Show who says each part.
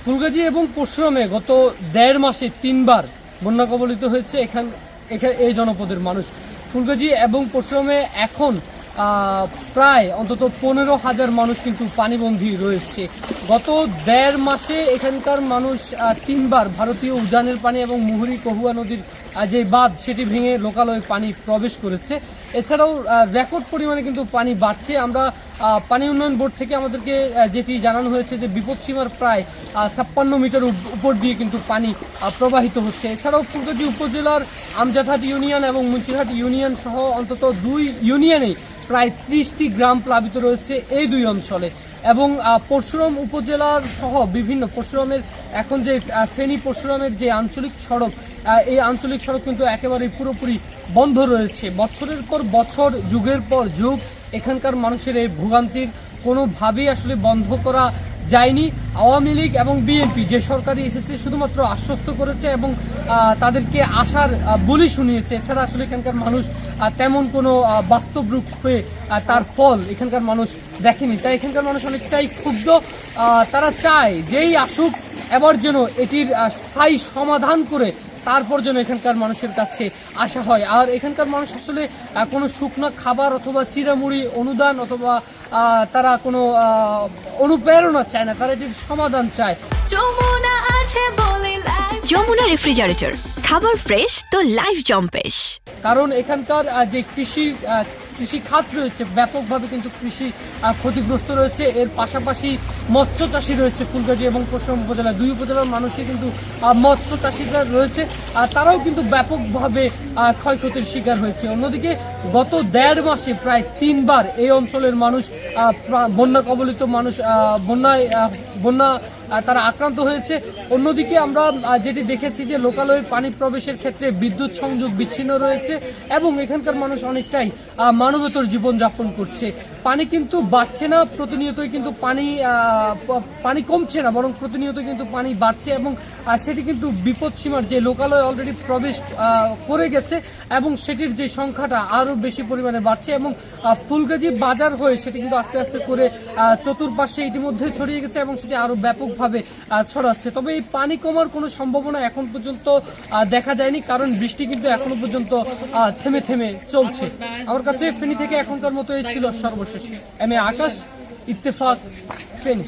Speaker 1: ফুলগাজী এবং পরশুরামে গত ১.৫ মাসে ৩বার বন্যা কবলিত হয়েছে এই জনপদের মানুষ। ফুলগাজী এবং পরশুরামে এখন প্রায় অন্তত ১৫,০০০ মানুষ কিন্তু পানিবন্দী রয়েছে। গত ১.৫ মাসে এখানকার মানুষ ৩বার ভারতীয় উজানের পানি এবং মুহুরী কহুয়া নদীর যে বাঁধ সেটি ভেঙে লোকালয়ে পানি প্রবেশ করেছে। এছাড়াও রেকর্ড পরিমাণে কিন্তু পানি বাড়ছে। আমরা পানি উন্নয়ন বোর্ড থেকে আমাদেরকে যেটি জানানো হয়েছে যে বিপদসীমার প্রায় ৫৬ মিটার উপর দিয়ে কিন্তু পানি প্রবাহিত হচ্ছে। এছাড়াও ফুলগাজী উপজেলার আমজাদহাট ইউনিয়ন এবং মুন্সিরহাট ইউনিয়ন সহ অন্তত ২ ইউনিয়নেই প্রায় ৩০টি গ্রাম প্লাবিত রয়েছে এই ২ অঞ্চলে। এবং পরশুরাম উপজেলার সহ বিভিন্ন পরশুরামের এখন যে ফেনী পরশুরামের যে আঞ্চলিক সড়ক, এই আঞ্চলিক সড়ক কিন্তু একেবারে পুরোপুরি বন্ধ রয়েছে। বছরের পর বছর, যুগের পর যুগ এখানকার মানুষের এই ভোগান্তির কোনোভাবেই আসলে বন্ধ করা যায়নি। আওয়ামী লীগ এবং বিএনপি যে সরকারি এসেছে শুধুমাত্র আশ্বস্ত করেছে এবং তাদেরকে আশার বলি শুনিয়েছে। এছাড়া আসলে এখানকার মানুষ তেমন কোনো বাস্তব রূপ হয়ে তার ফল এখানকার মানুষ দেখেনি। তাই এখানকার মানুষ অনেকটাই ক্ষুব্ধ। তারা চায় যেই আসুক এবার যেন এটির স্থায়ী সমাধান করে তারপর যেন এখানকার মানুষের কাছে আসা হয়। আর এখানকার মানুষ আসলে কোনো শুকনো খাবার অথবা চিড়ামুড়ি অনুদান অথবা তারা কোনো অনুপ্রেরণা চায় না, তারা এটির সমাধান চায়।
Speaker 2: যমুনা রেফ্রিজারেটর, খাবার ফ্রেশ তো লাইফ জম্পেশ।
Speaker 1: কারণ এখানকার যে কৃষি খাত রয়েছে ব্যাপকভাবে কিন্তু কৃষি ক্ষতিগ্রস্ত রয়েছে। এর পাশাপাশি মৎস্য চাষি রয়েছে ফুলগাজী এবং পরশুরাম উপজেলা, ২ উপজেলার মানুষই কিন্তু মৎস্য চাষিরা রয়েছে, আর তারাও কিন্তু ব্যাপকভাবে ক্ষয়ক্ষতির শিকার হয়েছে। অন্যদিকে গত ১.৫ মাসে প্রায় ৩বার এই অঞ্চলের মানুষ বন্যা কবলিত মানুষ বন্যা তারা আক্রান্ত হয়েছে। অন্যদিকে আমরা যেটি দেখেছি যে লোকালয়ে পানি প্রবেশের ক্ষেত্রে বিদ্যুৎ সংযোগ বিচ্ছিন্ন রয়েছে এবং এখানকার মানুষ অনেকটাই মানবেতর জীবনযাপন করছে। পানি কিন্তু বাড়ছে না, প্রতিনিয়তই কিন্তু পানি কমছে না, বরং প্রতিনিয়ত কিন্তু পানি বাড়ছে এবং সেটি কিন্তু বিপদসীমার যে লোকালয়ে অলরেডি প্রবেশ করে গেছে এবং সেটির যে সংখ্যাটা আরও বেশি পরিমাণে বাড়ছে এবং ফুলগাজী বাজার হয়ে সেটি কিন্তু আস্তে আস্তে করে চতুর্পাশে ইতিমধ্যে ছড়িয়ে গেছে এবং সেটি আরও ব্যাপকভাবে ছড়াচ্ছে। তবে এই পানি কমার কোনো সম্ভাবনা এখন পর্যন্ত দেখা যায়নি, কারণ বৃষ্টি কিন্তু এখনো পর্যন্ত থেমে থেমে চলছে। আমার কাছে ফেনী থেকে এখনকার মতো এই ছিল সর্বশেষ। M A Akash, Ittefaq, Feni.